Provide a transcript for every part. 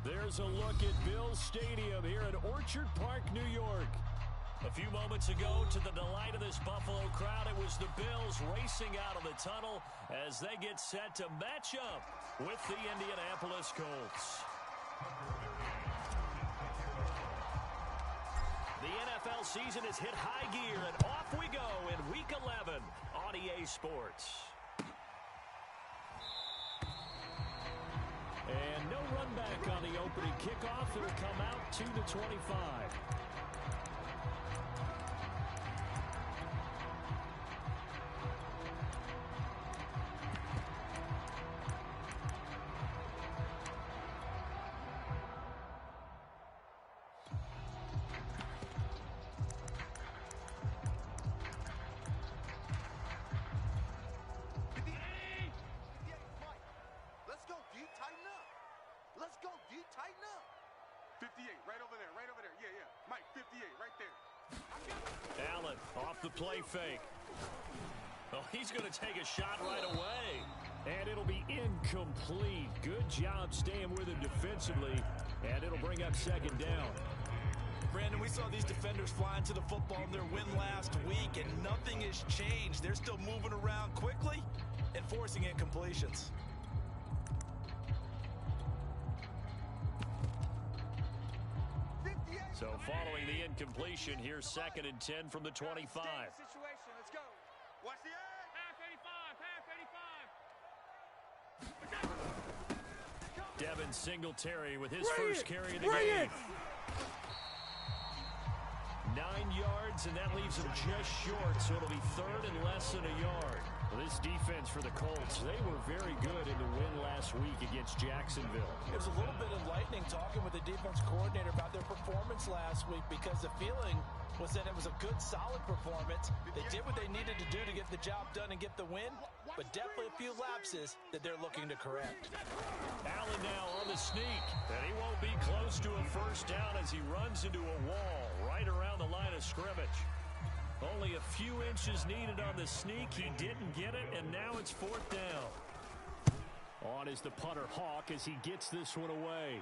There's a look at Bills Stadium here in Orchard Park, New York. A few moments ago, to the delight of this Buffalo crowd, it was the Bills racing out of the tunnel as they get set to match up with the Indianapolis Colts. The NFL season has hit high gear, and off we go in Week 11 on EA Sports. And no run back on the opening kickoff. It'll come out to the 25. Play fake. Oh, he's going to take a shot right away. And it'll be incomplete. Good job staying with him defensively. And it'll bring up second down. Brandon, we saw these defenders flying to the football in their win last week, and nothing has changed. They're still moving around quickly and forcing incompletions. So following the incompletion, here's 2nd and 10 from the 25. Situation. Let's go. Watch the edge. Half 85. Devin Singletary with his first carry of the game. 9 yards, and that leaves him just short, so it'll be 3rd and less than a yard. Well, this defense for the Colts, they were very good in the win last week against Jacksonville. It was a little bit enlightening talking with the defense coordinator about their performance last week, because the feeling was that it was a good, solid performance. They did what they needed to do to get the job done and get the win, but definitely a few lapses that they're looking to correct. Allen now on the sneak, and he won't be close to a first down as he runs into a wall right around the line of scrimmage. Only a few inches needed on the sneak. He didn't get it, and now it's 4th down. On is the punter Hawk as he gets this one away.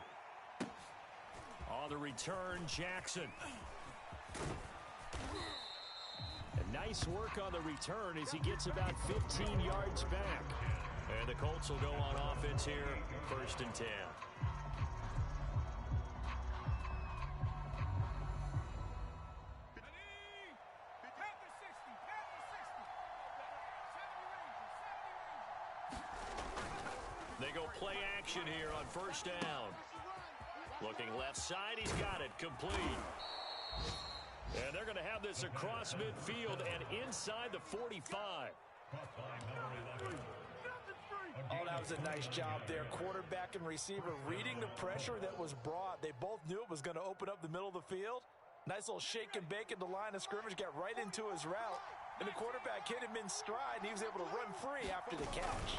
On the return, Jackson. And nice work on the return as he gets about 15 yards back. And the Colts will go on offense here, 1st and 10. They go play action here on 1st down. Looking left side, he's got it, complete. And they're going to have this across midfield and inside the 45. Oh, that was a nice job there. Quarterback and receiver reading the pressure that was brought. They both knew it was going to open up the middle of the field. Nice little shake and bake at the line of scrimmage, got right into his route. And the quarterback hit him in stride, and he was able to run free after the catch.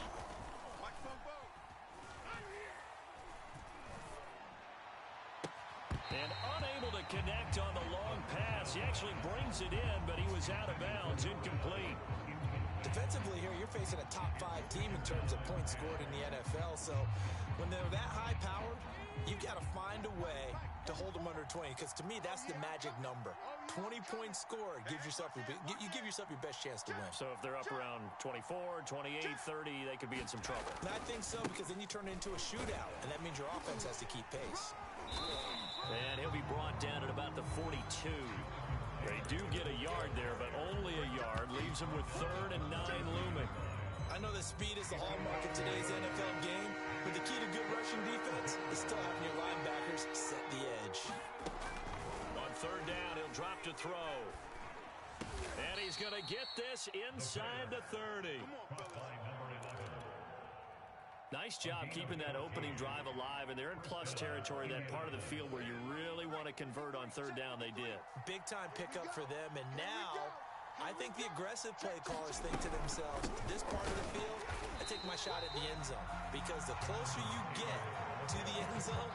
And unable to connect on the long pass. He actually brings it in, but he was out of bounds, incomplete. Defensively here, you're facing a top 5 team in terms of points scored in the NFL. So when they're that high-powered, you've got to find a way to hold them under 20, because to me, that's the magic number. 20 points scored, you give yourself your best chance to win. So if they're up around 24, 28, 30, they could be in some trouble. And I think so, because then you turn it into a shootout, and that means your offense has to keep pace. And he'll be brought down at about the 42. They do get a yard there, but only a yard. Leaves them with 3rd and 9 looming. I know that speed is the hallmark of today's NFL game, but the key to good rushing defense is still having your linebackers set the edge. On 3rd down, he'll drop to throw. And he's going to get this inside the 30. Nice job keeping that opening drive alive, and they're in plus territory, that part of the field where you really want to convert on 3rd down. They did. Big-time pickup for them, and now I think the aggressive play callers think to themselves, this part of the field, I take my shot at the end zone, because the closer you get to the end zone,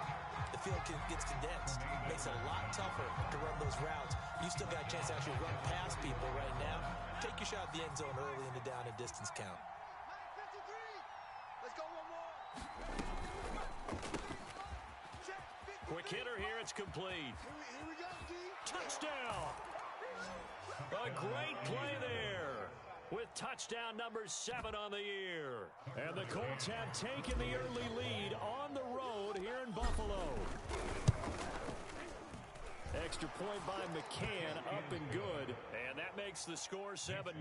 the field gets condensed. It makes it a lot tougher to run those routes. You still got a chance to actually run past people right now. Take your shot at the end zone early in the down and distance count. Let's go one more. Check. Quick hitter here. It's complete. Here we go, D. Touchdown. A great play there with touchdown number 7 on the year. And the Colts have taken the early lead on the road here in Buffalo. Extra point by McCann, up and good. And that makes the score 7-0.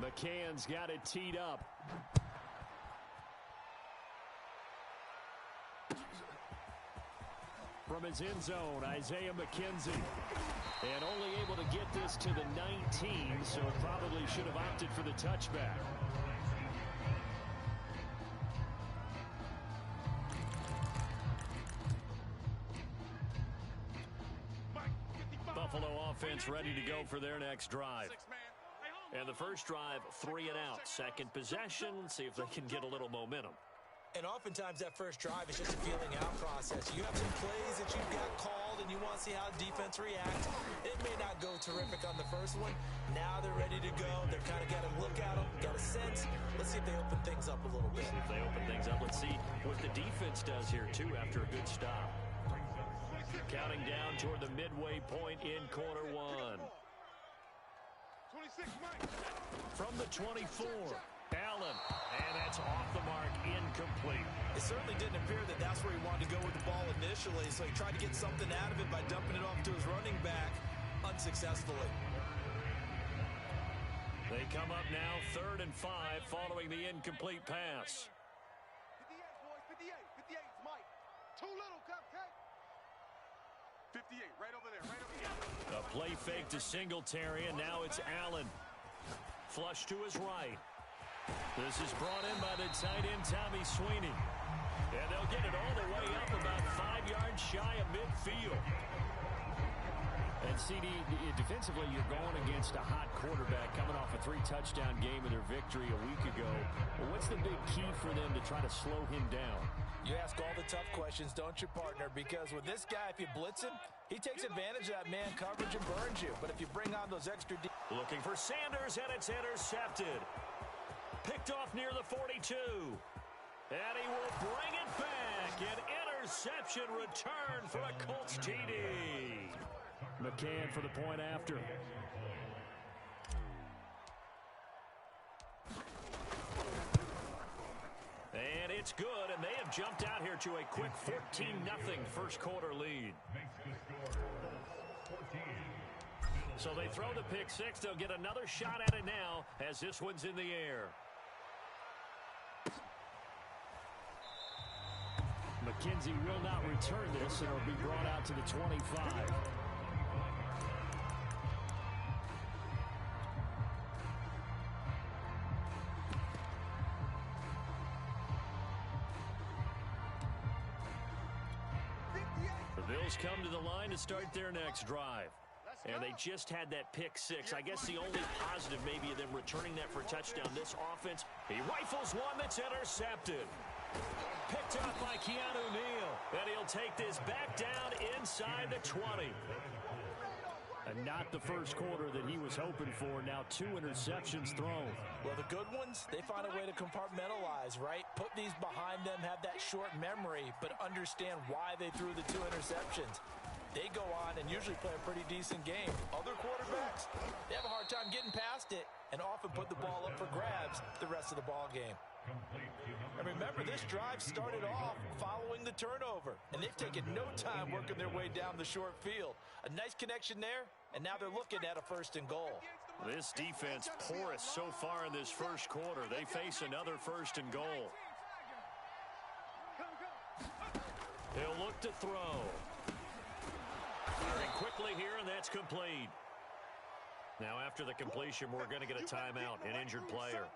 McCann's got it teed up. From his end zone, Isaiah McKenzie. And only able to get this to the 19, so probably should have opted for the touchback. Buffalo offense ready to go for their next drive. And the first drive, 3 and out. Second possession, see if they can get a little momentum. And oftentimes that first drive is just a feeling out process. You have some plays that you've got called and you want to see how defense reacts. It may not go terrific on the first one. Now they're ready to go. They've kind of got to look at them, got a sense. Let's see if they open things up a little bit. See if they open things up. Let's see what the defense does here, too, after a good stop. Counting down toward the midway point in quarter 1. 26, Mike. From the 24, Allen. And that's off the mark, incomplete. It certainly didn't appear that that's where he wanted to go with the ball initially, so he tried to get something out of it by dumping it off to his running back unsuccessfully. They come up now 3rd and 5 following the incomplete pass. 58, boys, 58. 58, it's Mike. Too little, cupcake. 58, right over there, right over there. A play fake to Singletary, and now it's Allen. Flush to his right. This is brought in by the tight end, Tommy Sweeney. And they'll get it all the way up about 5 yards shy of midfield. And CD, defensively, you're going against a hot quarterback coming off a 3-touchdown game in their victory a week ago. Well, what's the big key for them to try to slow him down? You ask all the tough questions, don't you, partner? Because with this guy, if you blitz him, he takes advantage of that man coverage and burns you. But if you bring on those extra... Looking for Sanders, and it's intercepted. Picked off near the 42. And he will bring it back. An interception return for a Colts TD. McCann for the point after. And it's good, and they have jumped out here to a quick 14-0 first quarter lead. So they throw the pick six. They'll get another shot at it now as this one's in the air. McKenzie will not return this, and it'll be brought out to the 25. The Bills come to the line to start their next drive. And they just had that pick six. I guess the only positive maybe of them returning that for a touchdown. This offense, he rifles one that's intercepted. Picked up by Keanu Neal. And he'll take this back down inside the 20. And not the first quarter that he was hoping for. Now 2 interceptions thrown. Well, the good ones, they find a way to compartmentalize, right? Put these behind them, have that short memory, but understand why they threw the 2 interceptions. They go on and usually play a pretty decent game. Other quarterbacks, they have a hard time getting past it and often put the ball up for grabs the rest of the ball game. And remember, this drive started off following the turnover, and they've taken no time working their way down the short field. A nice connection there, and now they're looking at a 1st and goal. This defense porous so far in this first quarter. They face another 1st and goal. He'll look to throw. Very quickly here, and that's complete. Now, after the completion, we're going to get a timeout, an injured player.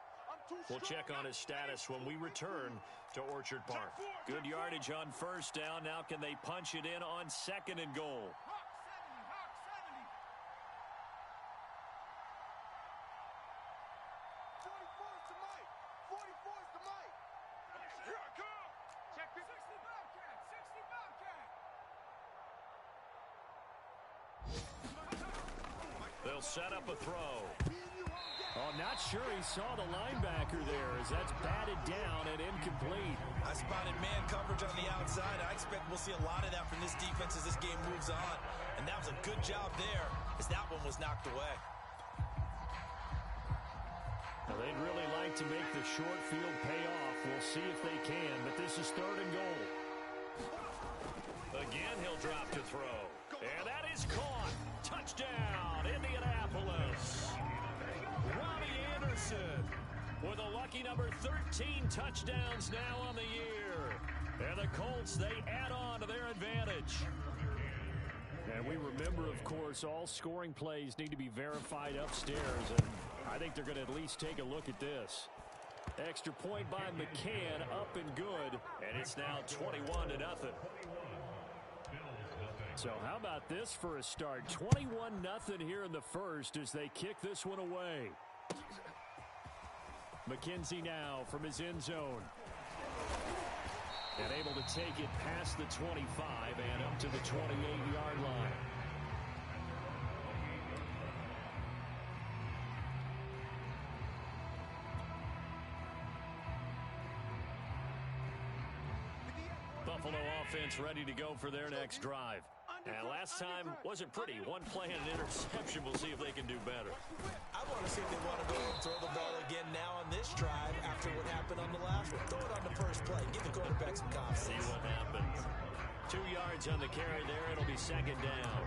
We'll check on his status when we return to Orchard Park. Good yardage on 1st down. Now can they punch it in on 2nd and goal? They'll set up a throw. Oh, not sure he saw the linebacker there as that's batted down and incomplete. I spotted man coverage on the outside. I expect we'll see a lot of that from this defense as this game moves on. And that was a good job there as that one was knocked away. Now, they'd really like to make the short field pay off. We'll see if they can, but this is 3rd and goal. Again, he'll drop to throw. And that is caught. Touchdown, Indianapolis. Robbie Anderson with a lucky number 13 touchdowns now on the year. And the Colts, they add on to their advantage. And we remember, of course, all scoring plays need to be verified upstairs. And I think they're going to at least take a look at this. Extra point by McCann, up and good. And it's now 21-0. So how about this for a start? 21-0 here in the first as they kick this one away. McKenzie now from his end zone. And able to take it past the 25 and up to the 28-yard line. Buffalo offense ready to go for their next drive. And last time wasn't pretty. One play and an interception. We'll see if they can do better. I want to see if they want to go and throw the ball again now on this drive after what happened on the last one. Throw it on the first play. Give the quarterback some confidence. See what happens. 2 yards on the carry there. It'll be 2nd down.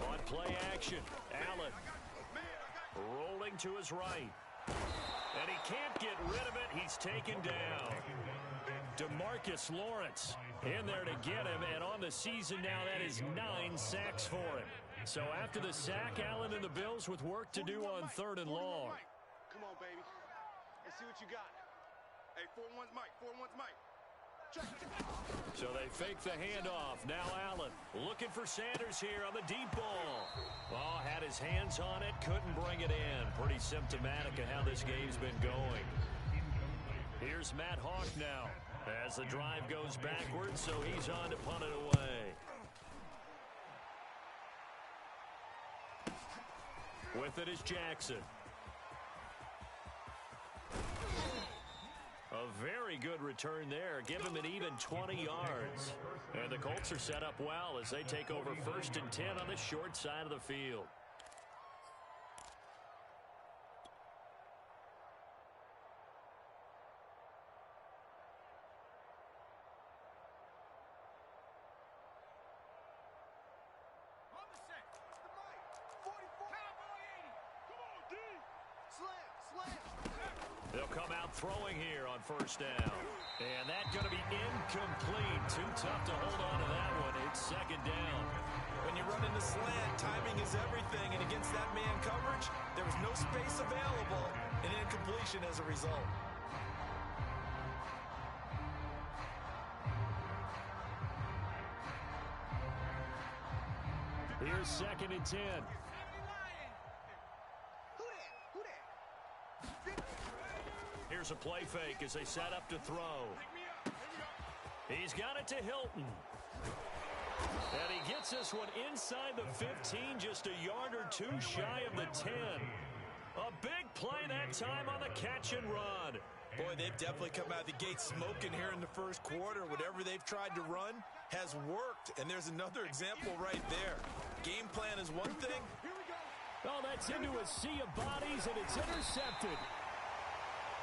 On play action, Allen rolling to his right. And he can't get rid of it. He's taken down. DeMarcus Lawrence in there to get him. And on the season now, that is 9 sacks for him. So after the sack, Allen and the Bills with work to do on 3rd and long. Come on, baby. Let's see what you got. Hey, 4-1's Mike. 4-1's Mike. So they fake the handoff. Now Allen looking for Sanders here on the deep ball. Oh, had his hands on it, couldn't bring it in. Pretty symptomatic of how this game's been going. Here's Matt Hawk now as the drive goes backwards, so he's on to punt it away. With it is Jackson. A very good return there. Give him an even 20 yards. And the Colts are set up well as they take over 1st and 10 on the short side of the field. They'll come out throwing here on 1st down. And that's going to be incomplete. Too tough to hold on to that one. It's 2nd down. When you run into slant, timing is everything. And against that man coverage, there was no space available. And incompletion as a result. Here's 2nd and 10. Here's a play fake as they set up to throw. He's got it to Hilton. And he gets this one inside the 15, just a yard or two shy of the 10. A big play that time on the catch and run. Boy, they've definitely come out of the gate smoking here in the first quarter. Whatever they've tried to run has worked. And there's another example right there. Game plan is one thing. Oh, that's into a sea of bodies, and it's intercepted.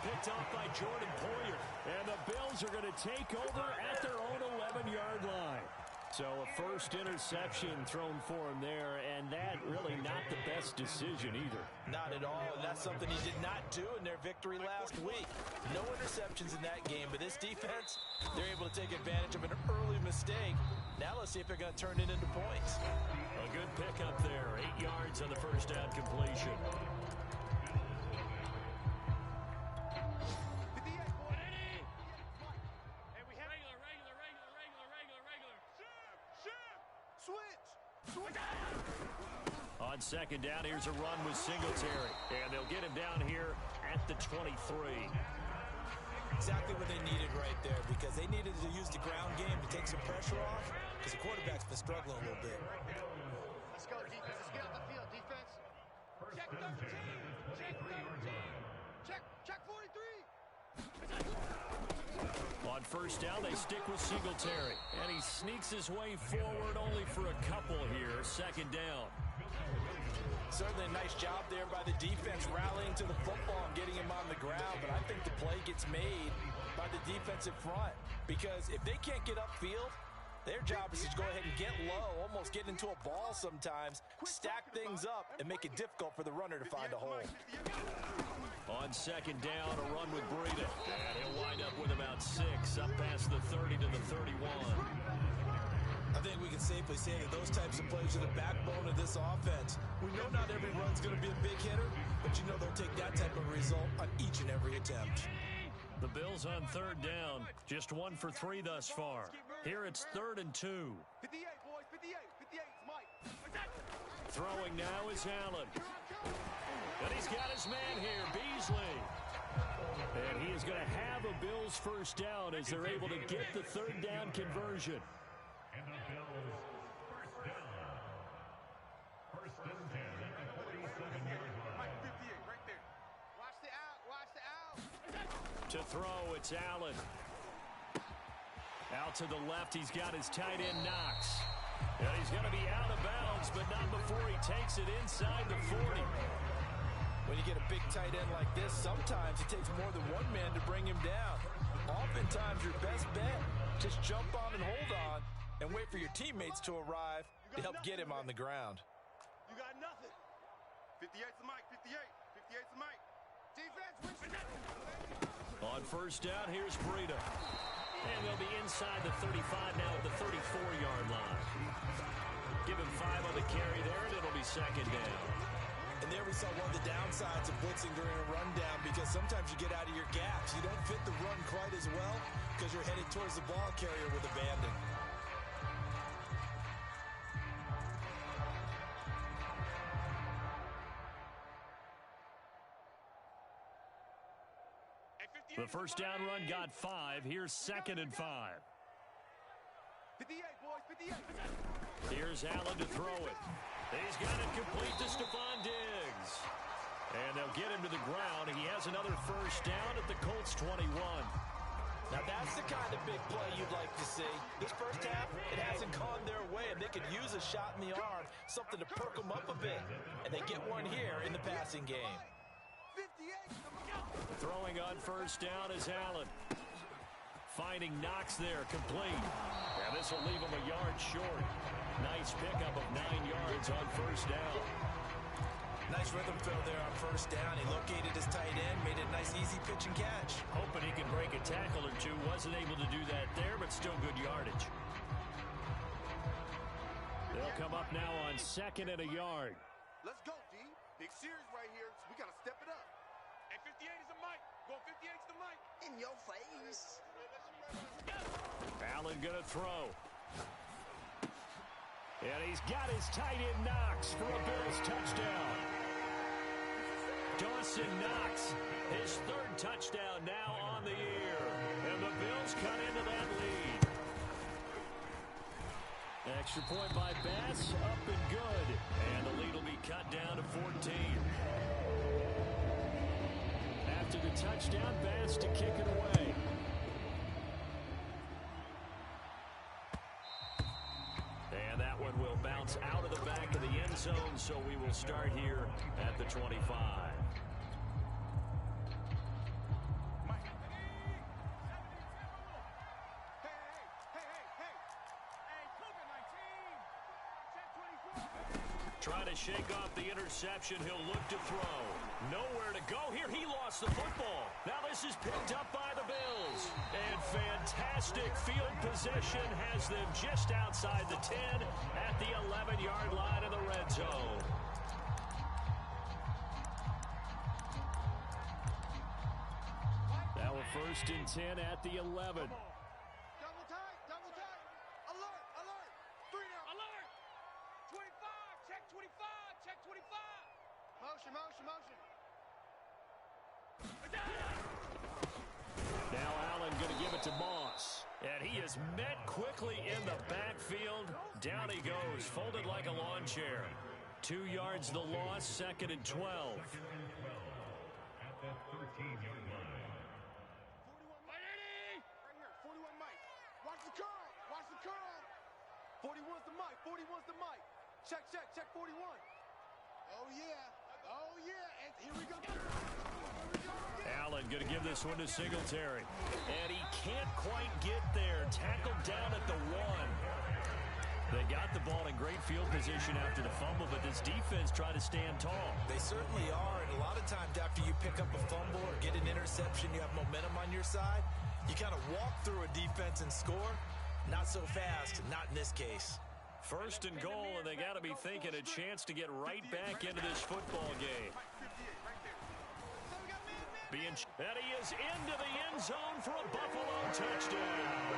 Picked off by Jordan Poyer. And the Bills are going to take over at their own 11-yard line. So a first interception thrown for him there, and that really not the best decision either. Not at all, and that's something he did not do in their victory last week. No interceptions in that game, but this defense, they're able to take advantage of an early mistake. Now let's see if they're going to turn it into points. A good pickup there, 8 yards on the first down completion. On second down, here's a run with Singletary. And they'll get him down here at the 23. Exactly what they needed right there, because they needed to use the ground game to take some pressure off, because the quarterback's been struggling a little bit. Let's go, defense. Let's get out the field, defense. Check 13. Check 13. Check 43. On first down, they stick with Singletary. And he sneaks his way forward only for a couple here. Second down. Certainly a nice job there by the defense rallying to the football and getting him on the ground. But I think the play gets made by the defensive front, because if they can't get upfield, their job is to go ahead and get low, almost get into a ball sometimes, stack things up, and make it difficult for the runner to find a hole. On second down, a run with Breida. And he'll wind up with about 6, up past the 30 to the 31. I think we can safely say that those types of plays are the backbone of this offense. We know not every run's going to be a big hitter, but you know they'll take that type of result on each and every attempt. The Bills on third down, just 1 for 3 thus far. Here it's 3rd and 2. 58, boys, 58. 58 is Mike. Throwing now is Allen. And he's got his man here, Beasley. And he is going to have a Bills first down as they're able to get the third down conversion. And the Bills first down. First and 10 at the 47-yard line. Mike, 58, right there. Watch the out. Watch the out. To throw, it's Allen. Out to the left, he's got his tight end, Knox. And he's going to be out of bounds, but not before he takes it inside the 40. When you get a big tight end like this, sometimes it takes more than one man to bring him down. Oftentimes, your best bet, just jump on and hold on and wait for your teammates to arrive to help get him on the ground. You got nothing. 58's the Mike. 58. 58's the Mike. Defense, On first down, here's Breida. And they'll be inside the 35 now at the 34-yard line. Give him 5 on the carry there, and it'll be second down. And there we saw one of the downsides of blitzing during a rundown, because sometimes you get out of your gaps. You don't fit the run quite as well because you're headed towards the ball carrier with abandon. The first down run got 5. Here's 2nd and 5. 58, boys, 58. Here's Allen to throw it. He's got it complete to Stephon Diggs. And they'll get him to the ground. He has another first down at the Colts 21. Now that's the kind of big play you'd like to see. This first half, it hasn't gone their way, and they could use a shot in the arm, something to perk them up a bit. And they get one here in the passing game. 58. Throwing on first down is Allen. Finding Knox there, complete. And this will leave him a yard short. Nice pickup of 9 yards on first down. Nice rhythm fill there on first down. He located his tight end, made it a nice easy pitch and catch. Hoping he can break a tackle or two. Wasn't able to do that there, but still good yardage. They'll come up now on 2nd and a yard. Let's go, D. Big series right here. So we got to step it up. Hey, 58 is the Mike. Go 58 is the Mike. In your face. Allen gonna throw. And he's got his tight end Knox for a Bills touchdown. Dawson Knox, his 3rd touchdown now on the year. And the Bills cut into that lead. Extra point by Bass, up and good. And the lead will be cut down to 14. After the touchdown, Bass to kick it away. And that one will bounce out of the back of the end zone, so we will start here at the 25. Trying to shake off the interception. He'll look to throw. Nowhere to go here. He lost the football. Now this is picked up by the Bills. And fantastic field possession has them just outside the 10 at the 11-yard line of the red zone. Now a 1st and 10 at the 11. Double tight, double tight. Alert, alert. 3 now. Alert. 25, check 25, check Motion, motion, motion. Now Allen going to give it to Moss. And he is met quickly in the backfield. Down he goes, folded like a lawn chair. 2 yards the loss, 2nd and 12. At the 13-yard line. 41 Mike. Right here, 41 Mike. Watch the curl. Watch the curl. 41's the Mike. 41's the Mike. Check, check, check 41. Oh, yeah. Oh, yeah. And here we go. Here we go. Allen going to give this one to Singletary. And he can't quite get there. Tackled down at the 1. They got the ball in great field position after the fumble, but this defense tried to stand tall. They certainly are, and a lot of times after you pick up a fumble or get an interception, you have momentum on your side. You kind of walk through a defense and score. Not so fast, not in this case. 1st and goal, and they got to be thinking a chance to get right back into this football game. And he is into the end zone for a Buffalo touchdown.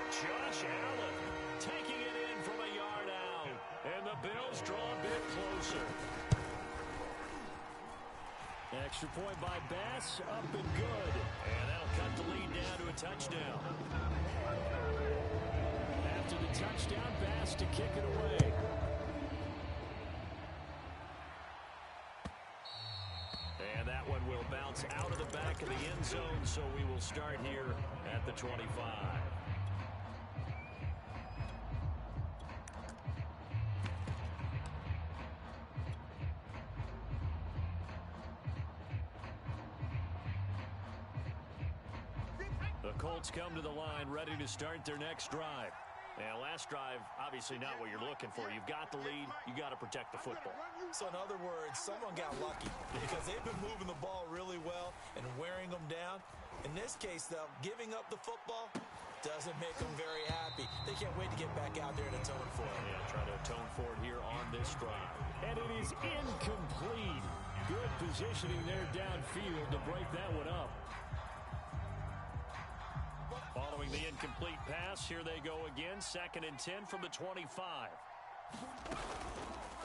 Josh Allen taking it in from a yard out. And the Bills draw a bit closer. Extra point by Bass, up and good. And that'll cut the lead down to a touchdown. After the touchdown, Bass to kick it away. And that one will bounce out of the back of the end zone, so we will start here at the 25. The Colts come to the line, ready to start their next drive. And last drive, obviously not what you're looking for. You've got the lead. You got to protect the football. So in other words, someone got lucky because they've been moving the ball really well and wearing them down. In this case, though, giving up the football doesn't make them very happy. They can't wait to get back out there and atone for it. Yeah, try to atone for it here on this drive. And it is incomplete. Good positioning there downfield to break that one up. Following the incomplete pass, here they go again. 2nd and 10 from the 25.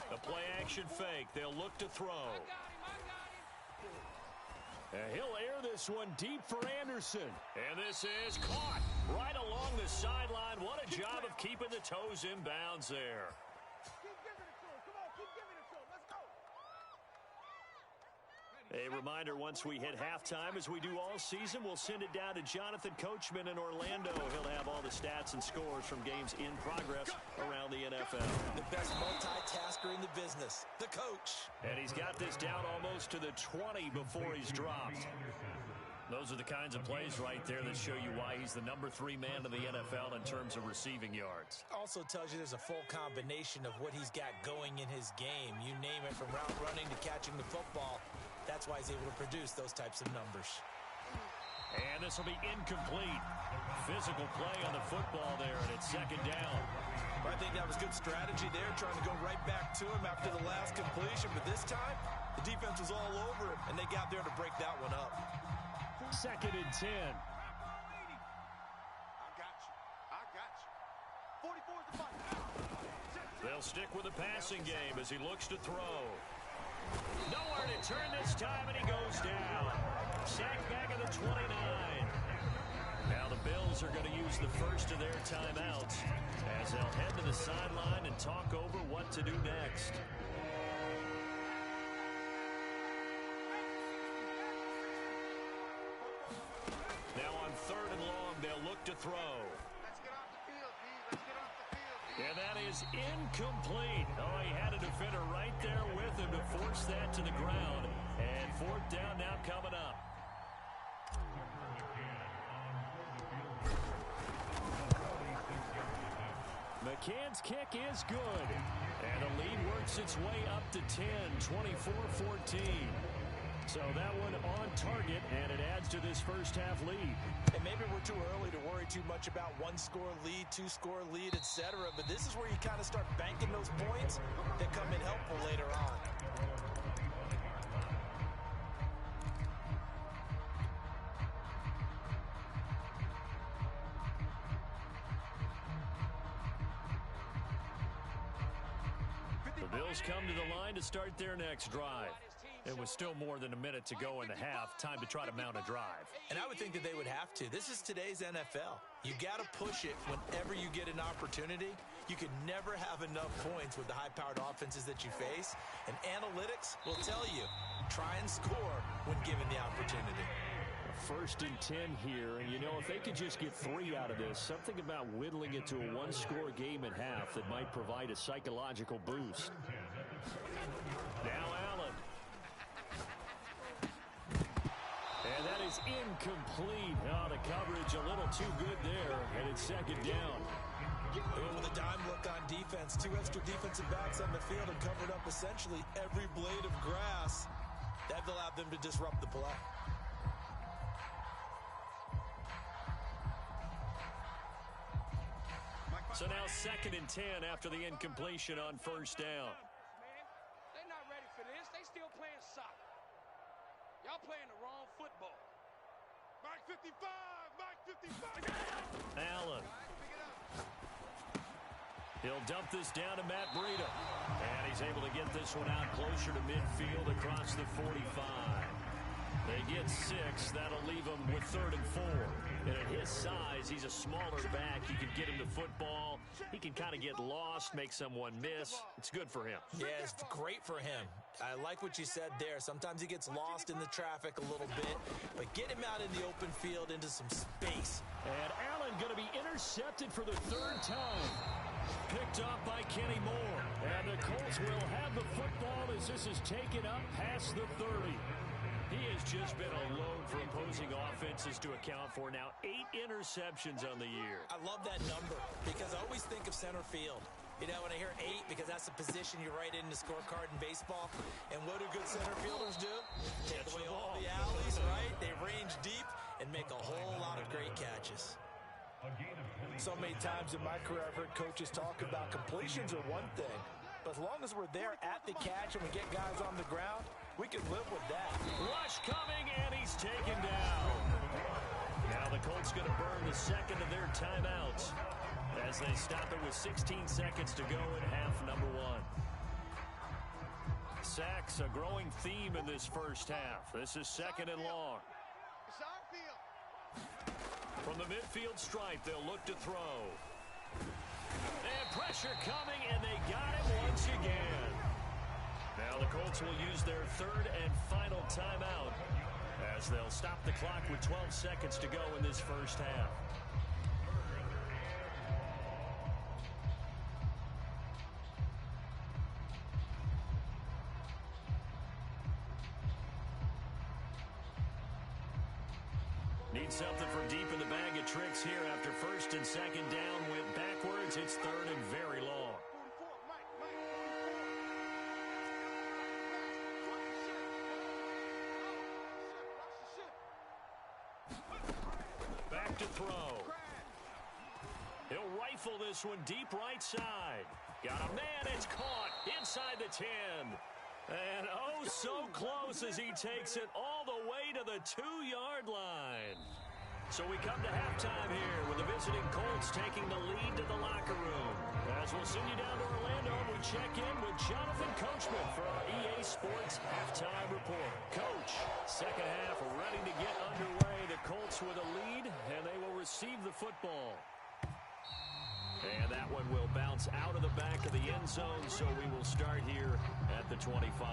The play-action fake. They'll look to throw. And he'll air this one deep for Anderson. And this is caught right along the sideline. What a job of keeping the toes in bounds there. Keep giving it to him. Come on, keep giving it to him. Let's go. A reminder, once we hit halftime, as we do all season, we'll send it down to Jonathan Coachman in Orlando. He'll have all the stats and scores from games in progress around the NFL. The best multitasker in the business, the coach. And he's got this down almost to the 20 before he's dropped. Those are the kinds of plays right there that show you why he's the number 3 man in the NFL in terms of receiving yards. Also tells you there's a full combination of what he's got going in his game. You name it, from route running to catching the football. That's why he's able to produce those types of numbers. And this will be incomplete. Physical play on the football there, and it's 2nd down. I think that was good strategy there, trying to go right back to him after the last completion. But this time, the defense was all over him, and they got there to break that one up. 2nd and 10. I got you. I got you. 44's the fight. They'll stick with the passing game as he looks to throw. Nowhere to turn this time, and he goes down. Sacked back at the 29. Now the Bills are going to use the first of their timeouts as they'll head to the sideline and talk over what to do next. Now on 3rd and long, they'll look to throw. Let's get off the field, D. Let's get off the field, D. And that is incomplete. Oh, he had a defender right there with him to force that to the ground. And 4th down now coming up. McCann's kick is good. And the lead works its way up to 10, 24-14. So that one on target, and it adds to this first half lead. And maybe we're too early to worry too much about 1-score lead, 2-score lead, etc. But this is where you kind of start banking those points that come in helpful later on. The Bills come to the line to start their next drive. And with still more than a minute to go in the half, time to try to mount a drive. And I would think that they would have to. This is today's NFL. You got to push it whenever you get an opportunity. You can never have enough points with the high-powered offenses that you face. And analytics will tell you, try and score when given the opportunity. 1st and 10 here, and you know, if they could just get 3 out of this, something about whittling it to a one-score game at half that might provide a psychological boost. Now Allen. And that is incomplete. Oh, the coverage a little too good there, and it's 2nd down. With a dime look on defense, 2 extra defensive backs on the field and covered up essentially every blade of grass. That allowed them to disrupt the play. So now 2nd and 10 after the incompletion on 1st down. They're not ready for this. They still playing soccer. Y'all playing the wrong football. Mike 55, Mike 55. Allen. He'll dump this down to Matt Breida. And he's able to get this one out closer to midfield across the 45. They get 6. That'll leave him with 3rd and 4. And at his size, he's a smaller back. You can get him the football. He can kind of get lost, make someone miss. It's good for him. Yeah, it's great for him. I like what you said there. Sometimes he gets lost in the traffic a little bit. But get him out in the open field into some space. And Allen going to be intercepted for the 3rd time. Picked up by Kenny Moore. And the Colts will have the football as this is taken up past the 30. He has just been a load for opposing offenses to account for. Now 8 interceptions on the year. I love that number because I always think of center field. You know, when I hear 8, because that's the position you write in the scorecard in baseball. And what do good center fielders do? Take away all the alleys, right? They range deep and make a whole lot of great catches. So many times in my career, I've heard coaches talk about completions are one thing. But as long as we're there at the catch and we get guys on the ground, we can live with that. Rush coming, and he's taken down. Now the Colts going to burn the 2nd of their timeouts as they stop it with 16 seconds to go in half number 1. Sacks, a growing theme in this 1st half. This is 2nd and long. It's our field. From the midfield stripe, they'll look to throw. And pressure coming, and they got him once again. Now the Colts will use their 3rd and final timeout as they'll stop the clock with 12 seconds to go in this 1st half. Need something from deep in the bag of tricks here after 1st and 2nd down. Went backwards. It's 3rd and very long. Back to throw. He'll rifle this one deep right side. Got a man. It's caught inside the 10. And oh, so close as he takes it all the way to the 2-yard line. So we come to halftime here with the visiting Colts taking the lead to the locker room. As we'll send you down to Orlando, we check in with Jonathan Coachman for our EA Sports Halftime Report. Coach, 2nd half ready to get underway. The Colts with a lead, and they will receive the football. And that one will bounce out of the back of the end zone, so we will start here at the 25.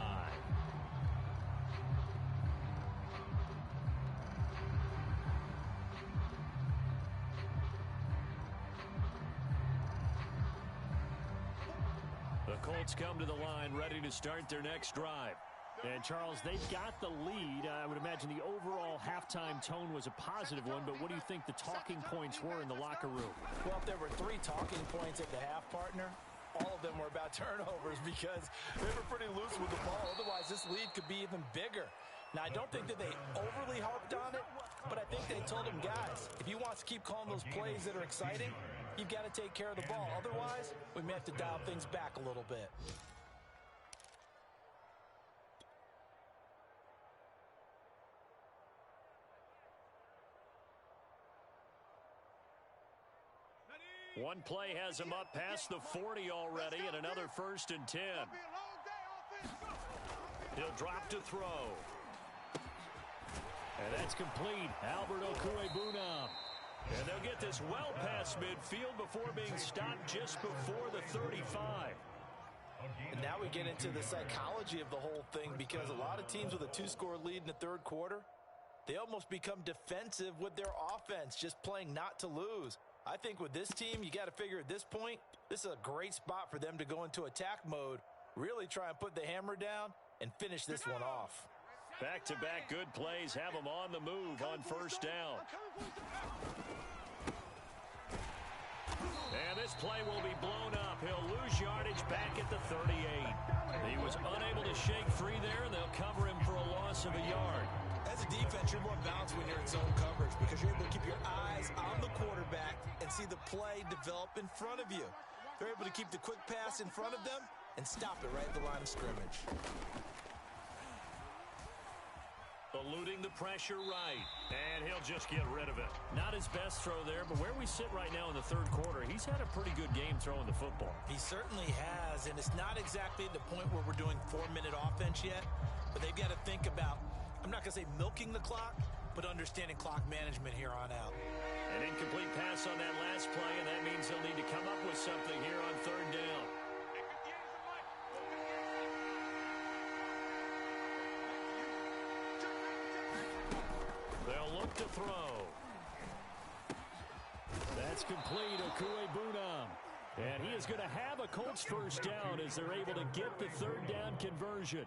The Colts come to the line ready to start their next drive. And, Charles, they've got the lead. I would imagine the overall halftime tone was a positive one, but what do you think the talking points were in the locker room? Well, if there were 3 talking points at the half, partner, all of them were about turnovers because they were pretty loose with the ball. Otherwise, this lead could be even bigger. Now, I don't think that they overly harped on it, but I think they told them, guys, if you want to keep calling those plays that are exciting, you've got to take care of the ball. Otherwise, we may have to dial things back a little bit. Ready? One play has him up past the 40 already, and another 1st and 10. He'll drop to throw. And that's complete. Albert Okwuegbunam. And they'll get this well past midfield before being stopped just before the 35. And now we get into the psychology of the whole thing, because a lot of teams with a 2-score lead in the third quarter, they almost become defensive with their offense, just playing not to lose. I think with this team, you got to figure at this point, this is a great spot for them to go into attack mode, really try and put the hammer down and finish this one off. Back-to-back good plays have them on the move on 1st down. And this play will be blown up. He'll lose yardage back at the 38. He was unable to shake free there, and they'll cover him for a loss of a yard. As a defense, you're more balanced when you're in zone coverage because you're able to keep your eyes on the quarterback and see the play develop in front of you. They're able to keep the quick pass in front of them and stop it right at the line of scrimmage. Eluding the pressure right, and he'll just get rid of it. Not his best throw there, but where we sit right now in the third quarter, he's had a pretty good game throwing the football. He certainly has, and it's not exactly the point where we're doing 4-minute offense yet, but they've got to think about, I'm not going to say milking the clock, but understanding clock management here on out. An incomplete pass on that last play, and that means they'll need to come up with something here on 3rd down. They'll look to throw. That's complete. Okwuegbunam. And he is going to have a Colts 1st down as they're able to get the 3rd down conversion.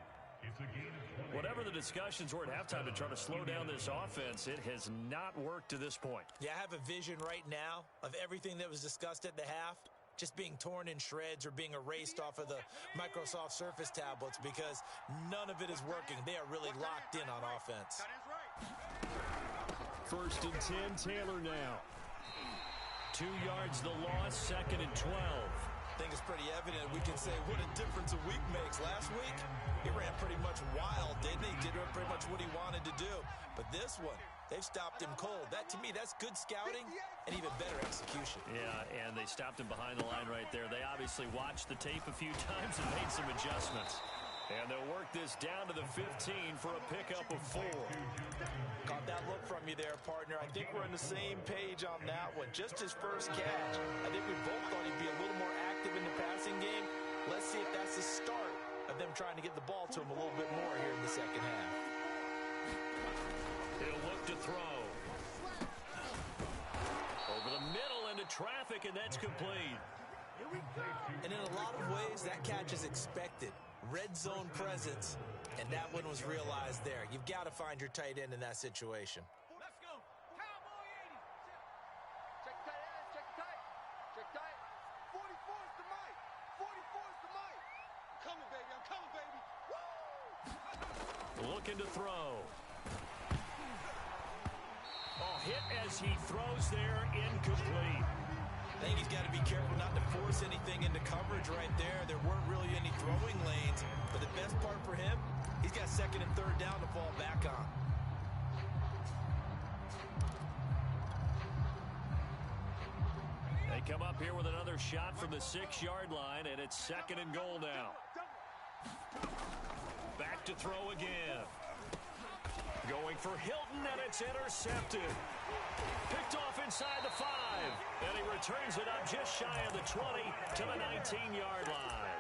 Whatever the discussions were at halftime to try to slow down this offense, it has not worked to this point. Yeah, I have a vision right now of everything that was discussed at the half just being torn in shreds or being erased off of the Microsoft Surface tablets because none of it is working. They are really locked in on offense. 1st and 10, Taylor now. 2 yards the loss, 2nd and 12. I think it's pretty evident. We can say what a difference a week makes. Last week, he ran pretty much wild, didn't he? Did pretty much what he wanted to do. But this one, they've stopped him cold. That, to me, that's good scouting and even better execution. Yeah, and they stopped him behind the line right there. They obviously watched the tape a few times and made some adjustments. And they'll work this down to the 15 for a pickup of 4. Caught that look from you there, partner. I think we're on the same page on that one. Just his first catch. I think we both thought he'd be a little more active in the passing game. Let's see if that's the start of them trying to get the ball to him a little bit more here in the second half. He'll look to throw. Over the middle into traffic, and that's complete. And in a lot of ways, that catch is expected. Red zone presence, and that one was realized there. You've got to find your tight end in that situation. Let's go. Cowboy 80. Check tight end. Check tight. Check tight. 44 is the mic. 44 is the mic. Coming, baby. I'm coming, baby. Woo! Looking to throw. Oh, hit as he throws there, incomplete. I think he's got to be careful not to force anything into coverage right there. There weren't really any throwing lanes. But the best part for him, he's got 2nd and 3rd down to fall back on. They come up here with another shot from the 6-yard line, and it's 2nd and goal now. Back to throw again. Going for Hilton, and it's intercepted. Picked off inside the 5. And he returns it up just shy of the 20 to the 19-yard line.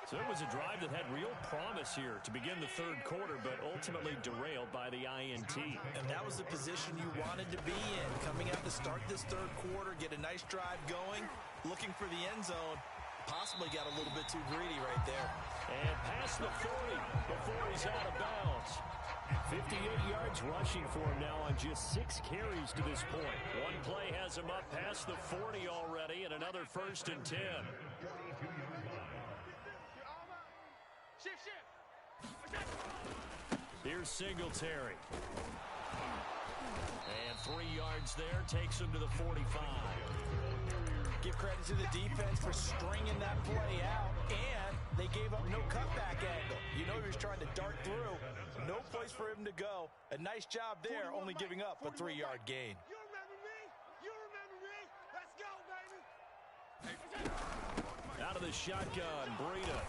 So it was a drive that had real promise here to begin the third quarter, but ultimately derailed by the INT. And that was the position you wanted to be in. Coming out to start this third quarter, get a nice drive going, looking for the end zone. Possibly got a little bit too greedy right there. And past the 40 before he's out of bounds. 58 yards rushing for him now on just 6 carries to this point. One play has him up past the 40 already, and another 1st and 10. Here's Singletary. And 3 yards there takes him to the 45. Give credit to the defense for stringing that play out, and they gave up no cutback angle. You know he was trying to dart through. No place for him to go. A nice job there, only giving up a 3-yard gain. You remember me? You remember me? Let's go, baby. Out of the shotgun, Breida.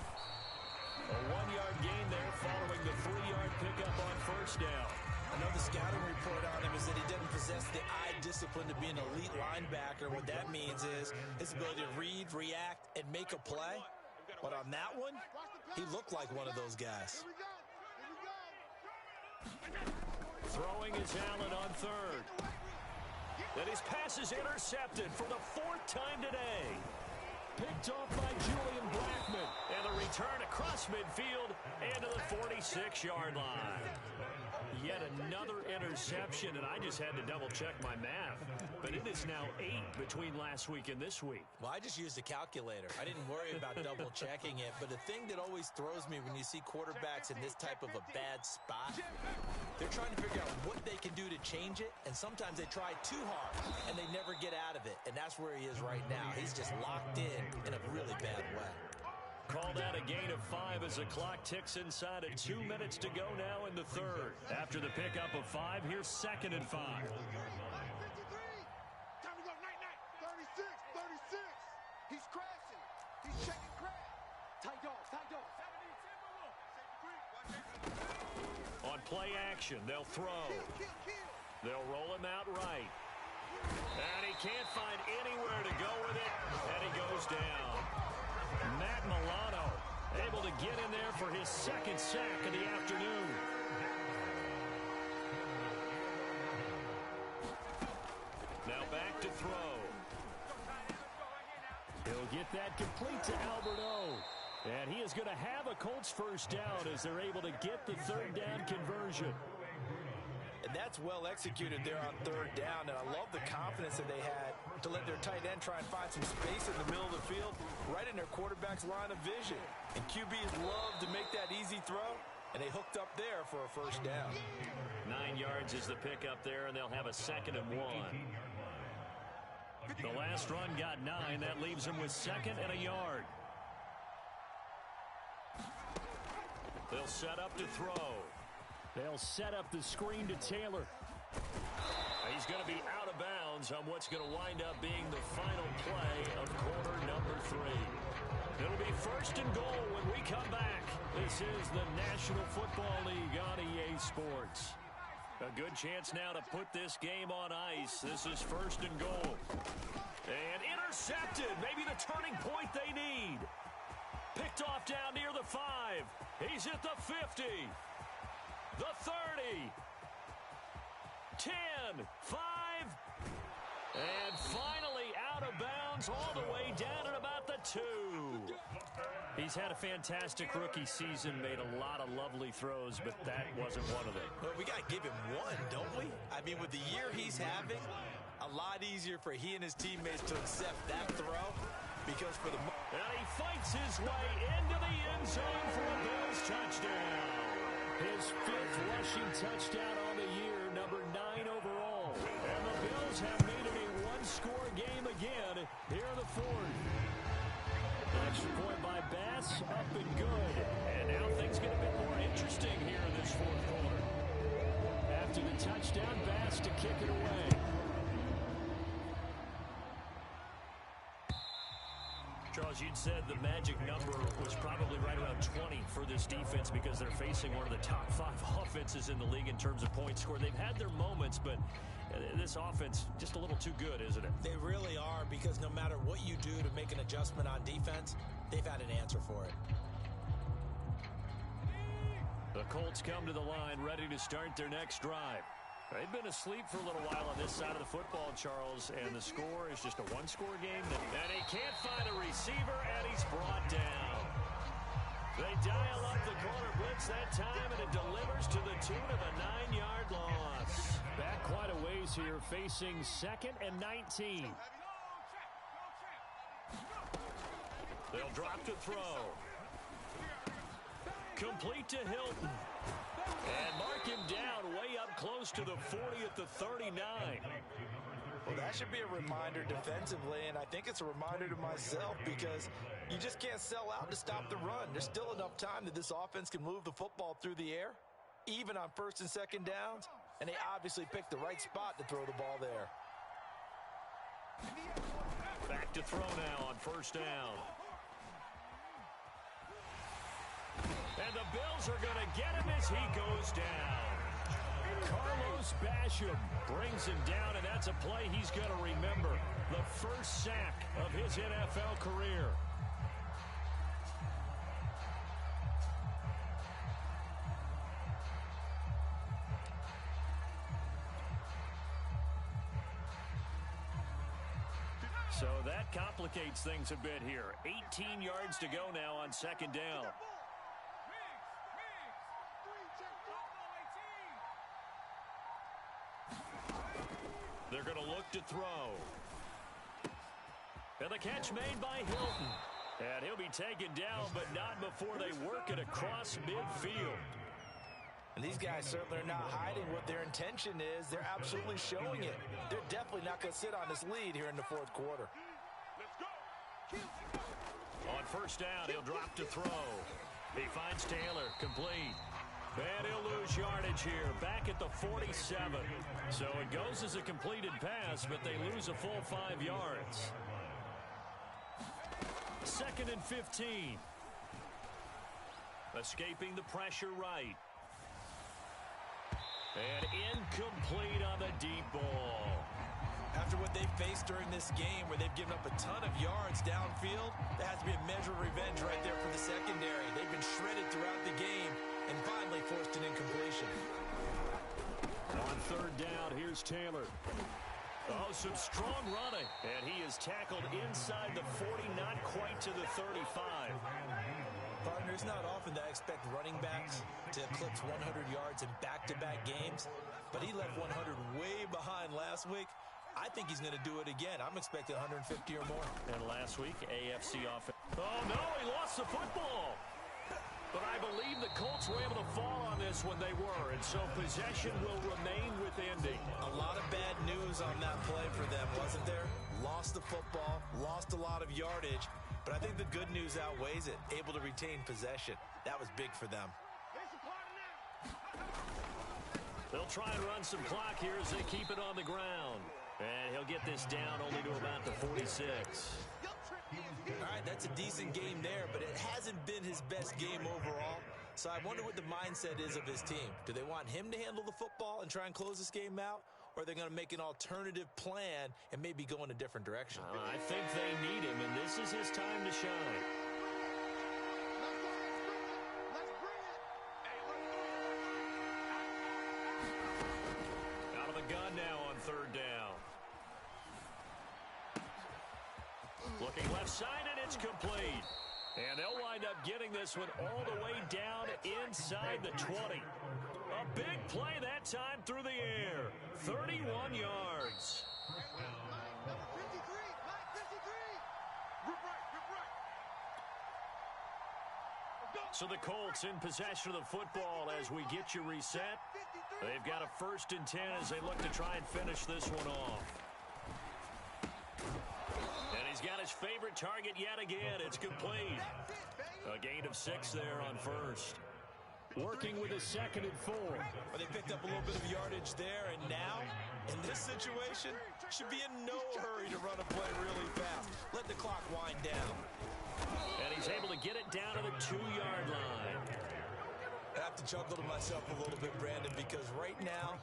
A 1-yard gain there following the 3-yard pickup on first down. I know the scouting report on him is that he doesn't possess the eye discipline to be an elite linebacker. What that means is his ability to read, react, and make a play. But on that one, he looked like one of those guys. Throwing is Allen on third. And his pass is intercepted for the 4th time today. Picked off by Julian Blackman. And the return across midfield and to the 46-yard line. Yet another interception, and I just had to double-check my math. But it is now 8 between last week and this week. Well, I just used a calculator. I didn't worry about double-checking it. But the thing that always throws me when you see quarterbacks in this type of a bad spot, they're trying to figure out what they can do to change it. And sometimes they try too hard, and they never get out of it. And that's where he is right now. He's just locked in a really bad way. Called out a gain of 5 as the clock ticks inside of 2 minutes to go now in the third. After the pickup of 5, here's 2nd and 5. Time to go, night-night. 36, 36. He's crashing. He's checking crash. Tight dogs, tight dogs. On play action, they'll throw. They'll roll him out right. And he can't find anywhere to go with it, and he goes down. Matt Milano able to get in there for his 2nd sack of the afternoon. Now back to throw. He'll get that complete to Albert O. And he is going to have a Colts first down as they're able to get the 3rd down conversion. And that's well executed there on 3rd down. And I love the confidence that they had to let their tight end try and find some space in the middle of the field, right in their quarterback's line of vision. And QBs love to make that easy throw, and they hooked up there for a first down. 9 yards is the pickup there, and they'll have a 2nd and 1. The last run got 9. That leaves them with 2nd and a yard. They'll set up to throw. They'll set up the screen to Taylor. He's going to be out of bounds on what's going to wind up being the final play of quarter number 3. It'll be 1st and goal when we come back. This is the National Football League on EA Sports. A good chance now to put this game on ice. This is 1st and goal. And intercepted. Maybe the turning point they need. Picked off down near the 5. He's at the 50. The 30. 10, 5, and finally out of bounds all the way down at about the 2. He's had a fantastic rookie season, made a lot of lovely throws, but that wasn't one of them. Well, we got to give him one, don't we? I mean, with the year he's having, a lot easier for he and his teammates to accept that throw because for the... And he fights his way into the end zone for a Bills touchdown. His 5th rushing touchdown on the year, number 9 overall. And the Bills have made it a one-score game again here in the 4th. Extra point by Bass, up and good. And now things get a bit more interesting here in this 4th quarter. After the touchdown, Bass to kick it away. Charles, you'd said the magic number was probably right around 20 for this defense because they're facing one of the top 5 offenses in the league in terms of points scored. They've had their moments, but this offense just a little too good, isn't it? They really are, because no matter what you do to make an adjustment on defense, they've had an answer for it. The Colts come to the line ready to start their next drive. They've been asleep for a little while on this side of the football, Charles, and the score is just a one-score game. And he can't find a receiver, and he's brought down. They dial up the corner blitz that time, and it delivers to the tune of a 9-yard loss. Back quite a ways here, facing 2nd and 19. They'll drop to throw. Complete to Hilton. And mark him down way up close to the 40 at the 39. Well, that should be a reminder defensively, and I think it's a reminder to myself because you just can't sell out to stop the run. There's still enough time that this offense can move the football through the air, even on 1st and 2nd downs, and they obviously picked the right spot to throw the ball there. Back to throw now on 1st down. And the Bills are going to get him as he goes down. Carlos Basham brings him down, and that's a play he's going to remember. The first sack of his NFL career. So that complicates things a bit here. 18 yards to go now on second down. They're going to look to throw. And the catch made by Hilton. And he'll be taken down, but not before they work it across midfield. And these guys certainly are not hiding what their intention is. They're absolutely showing it. They're definitely not going to sit on this lead here in the fourth quarter. On first down, he'll drop to throw. He finds Taylor, complete. And he'll lose yardage here, back at the 47. So it goes as a completed pass, but they lose a full 5 yards. Second and 15. Escaping the pressure right. And incomplete on the deep ball. After what they've faced during this game, where they've given up a ton of yards downfield, there has to be a measure of revenge right there for the secondary. They've been shredded throughout the game and finally forced an incompletion. On third down, here's Taylor. Oh, some strong running. And he is tackled inside the 40, not quite to the 35. Partner, it's not often that I expect running backs to eclipse 100 yards in back-to-back games, but he left 100 way behind last week. I think he's going to do it again. I'm expecting 150 or more. And last week, AFC offense. Oh, no, he lost the football. But I believe the Colts were able to fall on this when they were, and so possession will remain with Indy. A lot of bad news on that play for them, wasn't there? Lost the football, lost a lot of yardage, but I think the good news outweighs it. Able to retain possession. That was big for them. They'll try and run some clock here as they keep it on the ground. And he'll get this down only to about the 46. All right, that's a decent game there, but it hasn't been his best game overall. So I wonder what the mindset is of his team. Do they want him to handle the football and try and close this game out? Or are they going to make an alternative plan and maybe go in a different direction? I think they need him, and this is his time to shine. Out of the gun now on third down. Looking left side, and it's complete. And they'll wind up getting this one all the way down inside the 20. A big play that time through the air. 31 yards. So the Colts in possession of the football as we get you reset. They've got a 1st and 10 as they look to try and finish this one off. And he's got his favorite target yet again. It's complete. A gain of 6 there on first. Working with a 2nd and 4. Well, they picked up a little bit of yardage there, and now, in this situation, should be in no hurry to run a play really fast. Let the clock wind down. And he's able to get it down to the 2-yard line. I have to chuckle to myself a little bit, Brandon, because right now,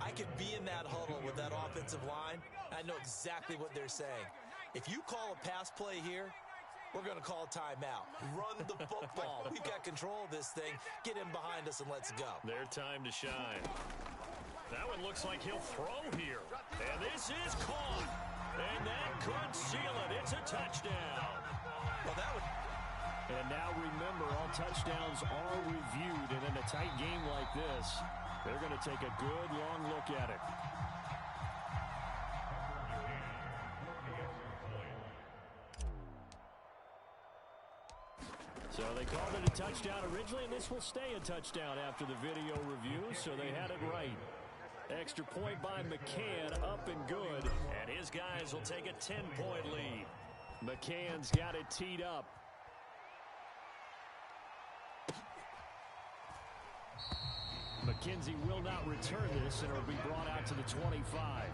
I could be in that huddle with that offensive line. I know exactly what they're saying. If you call a pass play here, we're going to call a timeout. Run the football. We've got control of this thing. Get in behind us and let's go. Their time to shine. That one looks like he'll throw here. And this is caught. And that could seal it. It's a touchdown. Well, that would... And now remember, all touchdowns are reviewed. And in a tight game like this, they're going to take a good long look at it. So they called it a touchdown originally, and this will stay a touchdown after the video review, so they had it right. Extra point by McCann, up and good, and his guys will take a 10-point lead. McCann's got it teed up. McKenzie will not return this, and it'll be brought out to the 25.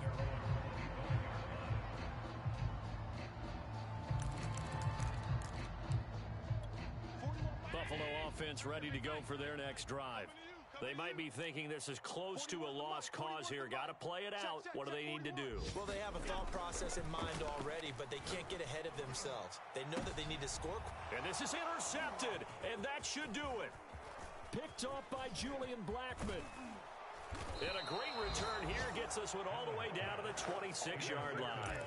Buffalo offense offense ready to go for their next drive. They might be thinking this is close to a lost cause here. Got to play it out. What do they need to do? Well, they have a thought process in mind already, but they can't get ahead of themselves. They know that they need to score. And this is intercepted, and that should do it. Picked off by Julian Blackmon. And a great return here gets us one all the way down to the 26-yard line.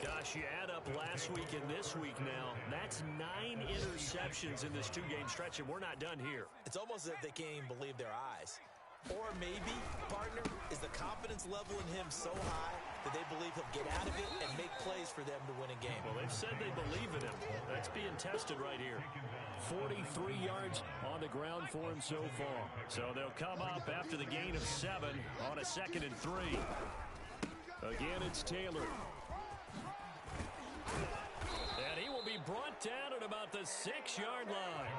Gosh, you add up last week and this week now. That's 9 interceptions in this 2-game stretch, and we're not done here. It's almost as if they can't even believe their eyes. Or maybe, partner, is the confidence level in him so high that they believe he'll get out of it and make plays for them to win a game. Well, they've said they believe in him. That's being tested right here. 43 yards on the ground for him so far. So they'll come up after the gain of 7 on a 2nd and 3. Again, it's Taylor. And he will be brought down at about the 6-yard line.